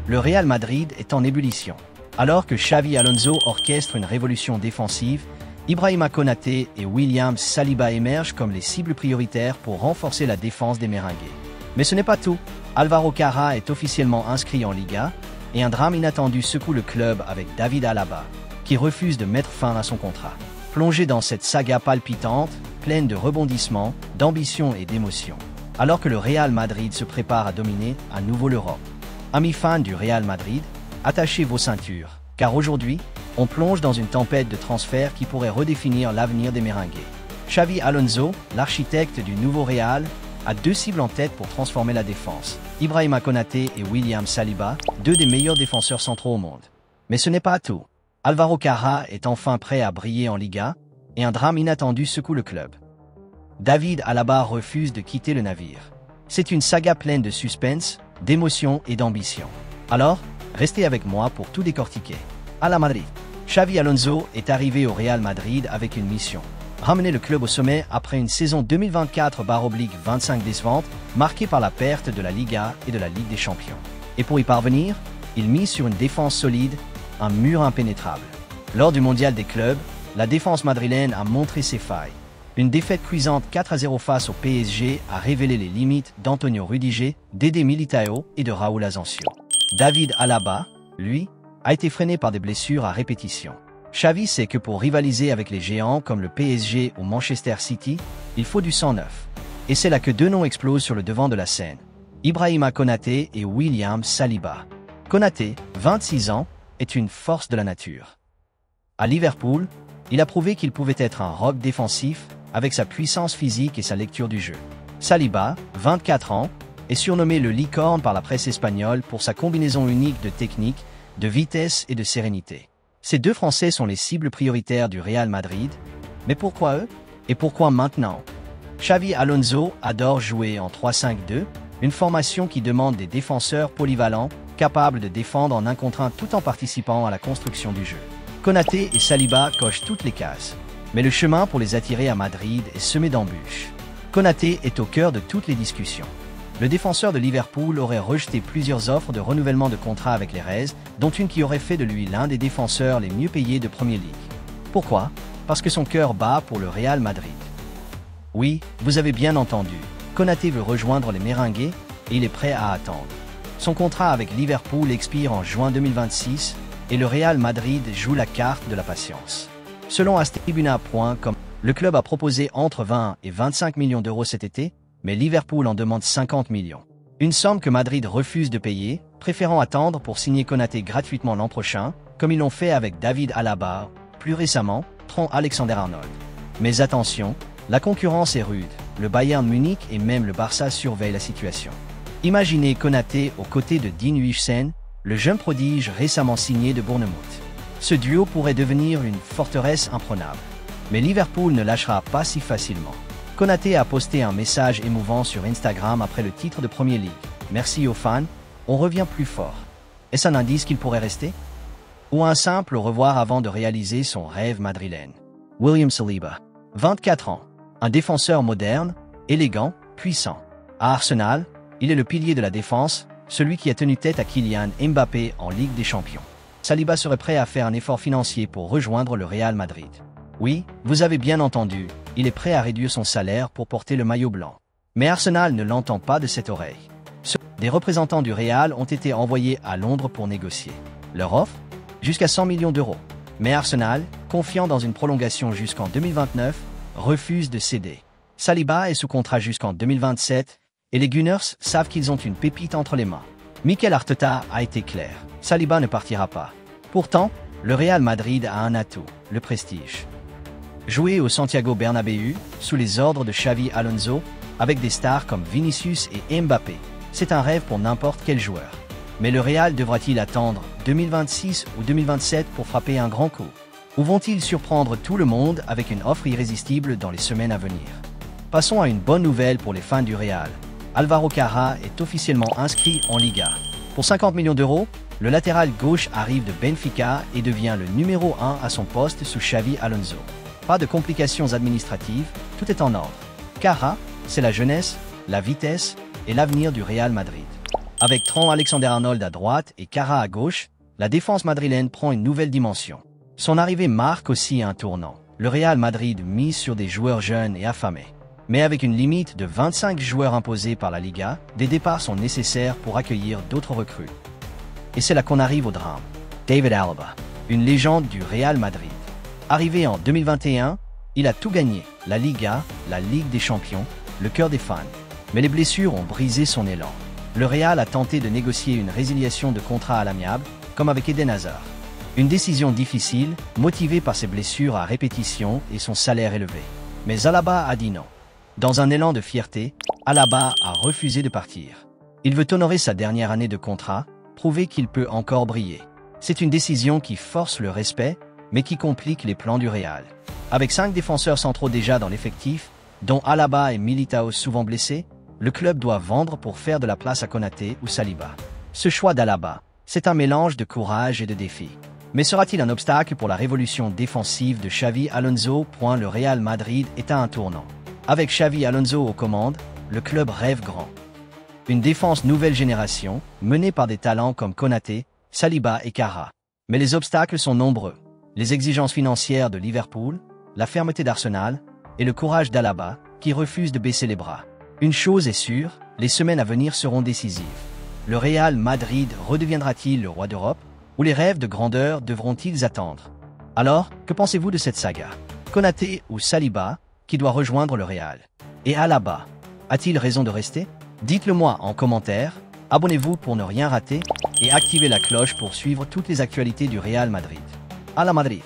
le Real Madrid est en ébullition. Alors que Xavi Alonso orchestre une révolution défensive, Ibrahima Konaté et William Saliba émergent comme les cibles prioritaires pour renforcer la défense des Merengues. Mais ce n'est pas tout. Alvaro Cara est officiellement inscrit en Liga, et un drame inattendu secoue le club avec David Alaba, qui refuse de mettre fin à son contrat. Plongé dans cette saga palpitante, pleine de rebondissements, d'ambition et d'émotion, alors que le Real Madrid se prépare à dominer à nouveau l'Europe. Amis fans du Real Madrid, attachez vos ceintures, car aujourd'hui, on plonge dans une tempête de transferts qui pourrait redéfinir l'avenir des Merengues. Xavi Alonso, l'architecte du nouveau Real, a deux cibles en tête pour transformer la défense. Ibrahima Konaté et William Saliba, deux des meilleurs défenseurs centraux au monde. Mais ce n'est pas tout. Alvaro Cara est enfin prêt à briller en Liga, et un drame inattendu secoue le club. David Alaba refuse de quitter le navire. C'est une saga pleine de suspense, d'émotion et d'ambition. Alors, restez avec moi pour tout décortiquer. À la Madrid. Xavi Alonso est arrivé au Real Madrid avec une mission. Ramener le club au sommet après une saison 2024/25 décevante, marquée par la perte de la Liga et de la Ligue des Champions. Et pour y parvenir, il mise sur une défense solide, un mur impénétrable. Lors du mondial des clubs, la défense madrilène a montré ses failles. Une défaite cuisante 4-0 face au PSG a révélé les limites d'Antonio Rudiger, d'Ede Militao et de Raúl Asensio. David Alaba, lui, a été freiné par des blessures à répétition. Xavi sait que pour rivaliser avec les géants comme le PSG ou Manchester City, il faut du sang neuf. Et c'est là que deux noms explosent sur le devant de la scène. Ibrahima Konaté et William Saliba. Konaté, 26 ans, est une force de la nature. À Liverpool, il a prouvé qu'il pouvait être un roc défensif avec sa puissance physique et sa lecture du jeu. Saliba, 24 ans, est surnommé le licorne par la presse espagnole pour sa combinaison unique de technique, de vitesse et de sérénité. Ces deux Français sont les cibles prioritaires du Real Madrid. Mais pourquoi eux? Et pourquoi maintenant? Xavi Alonso adore jouer en 3-5-2, une formation qui demande des défenseurs polyvalents, capables de défendre en 1 contre 1 tout en participant à la construction du jeu. Konaté et Saliba cochent toutes les cases. Mais le chemin pour les attirer à Madrid est semé d'embûches. Konaté est au cœur de toutes les discussions. Le défenseur de Liverpool aurait rejeté plusieurs offres de renouvellement de contrat avec les Reds, dont une qui aurait fait de lui l'un des défenseurs les mieux payés de Premier League. Pourquoi? Parce que son cœur bat pour le Real Madrid. Oui, vous avez bien entendu, Konaté veut rejoindre les Merengues et il est prêt à attendre. Son contrat avec Liverpool expire en juin 2026 et le Real Madrid joue la carte de la patience. Selon ASTribuna.com, le club a proposé entre 20 et 25 millions d'euros cet été, mais Liverpool en demande 50 millions. Une somme que Madrid refuse de payer, préférant attendre pour signer Konaté gratuitement l'an prochain, comme ils l'ont fait avec David Alaba, plus récemment, Trent Alexander-Arnold. Mais attention, la concurrence est rude, le Bayern Munich et même le Barça surveillent la situation. Imaginez Konaté aux côtés de Dean Huijsen, le jeune prodige récemment signé de Bournemouth. Ce duo pourrait devenir une forteresse imprenable. Mais Liverpool ne lâchera pas si facilement. Konaté a posté un message émouvant sur Instagram après le titre de Premier League. Merci aux fans, on revient plus fort. Est-ce un indice qu'il pourrait rester? Ou un simple au revoir avant de réaliser son rêve madrilène? William Saliba, 24 ans, un défenseur moderne, élégant, puissant. À Arsenal, il est le pilier de la défense, celui qui a tenu tête à Kylian Mbappé en Ligue des Champions. Saliba serait prêt à faire un effort financier pour rejoindre le Real Madrid. Oui, vous avez bien entendu, il est prêt à réduire son salaire pour porter le maillot blanc. Mais Arsenal ne l'entend pas de cette oreille. Des représentants du Real ont été envoyés à Londres pour négocier. Leur offre? Jusqu'à 100 millions d'euros. Mais Arsenal, confiant dans une prolongation jusqu'en 2029, refuse de céder. Saliba est sous contrat jusqu'en 2027, et les Gunners savent qu'ils ont une pépite entre les mains. Mikel Arteta a été clair, Saliba ne partira pas. Pourtant, le Real Madrid a un atout, le prestige. Jouer au Santiago Bernabéu, sous les ordres de Xavi Alonso, avec des stars comme Vinicius et Mbappé, c'est un rêve pour n'importe quel joueur. Mais le Real devra-t-il attendre 2026 ou 2027 pour frapper un grand coup? Ou vont-ils surprendre tout le monde avec une offre irrésistible dans les semaines à venir? Passons à une bonne nouvelle pour les fans du Real. Alvaro Cara est officiellement inscrit en Liga. Pour 50 millions d'euros, le latéral gauche arrive de Benfica et devient le numéro 1 à son poste sous Xavi Alonso. Pas de complications administratives, tout est en ordre. Cara, c'est la jeunesse, la vitesse et l'avenir du Real Madrid. Avec Trent Alexander-Arnold à droite et Kara à gauche, la défense madrilène prend une nouvelle dimension. Son arrivée marque aussi un tournant. Le Real Madrid mise sur des joueurs jeunes et affamés. Mais avec une limite de 25 joueurs imposée par la Liga, des départs sont nécessaires pour accueillir d'autres recrues. Et c'est là qu'on arrive au drame. David Alaba, une légende du Real Madrid. Arrivé en 2021, il a tout gagné, la Liga, la Ligue des Champions, le cœur des fans. Mais les blessures ont brisé son élan. Le Real a tenté de négocier une résiliation de contrat à l'amiable, comme avec Eden Hazard. Une décision difficile, motivée par ses blessures à répétition et son salaire élevé. Mais Alaba a dit non. Dans un élan de fierté, Alaba a refusé de partir. Il veut honorer sa dernière année de contrat, prouver qu'il peut encore briller. C'est une décision qui force le respect, mais qui complique les plans du Real. Avec 5 défenseurs centraux déjà dans l'effectif, dont Alaba et Militao souvent blessés, le club doit vendre pour faire de la place à Konaté ou Saliba. Ce choix d'Alaba, c'est un mélange de courage et de défi. Mais sera-t-il un obstacle pour la révolution défensive de Xavi Alonso? Le Real Madrid est à un tournant. Avec Xavi Alonso aux commandes, le club rêve grand. Une défense nouvelle génération, menée par des talents comme Konaté, Saliba et Kara. Mais les obstacles sont nombreux. Les exigences financières de Liverpool, la fermeté d'Arsenal et le courage d'Alaba, qui refuse de baisser les bras. Une chose est sûre, les semaines à venir seront décisives. Le Real Madrid redeviendra-t-il le roi d'Europe? Ou les rêves de grandeur devront-ils attendre? Alors, que pensez-vous de cette saga? Konaté ou Saliba, qui doit rejoindre le Real? Et Alaba, a-t-il raison de rester? Dites-le-moi en commentaire, abonnez-vous pour ne rien rater et activez la cloche pour suivre toutes les actualités du Real Madrid. À la Madrid!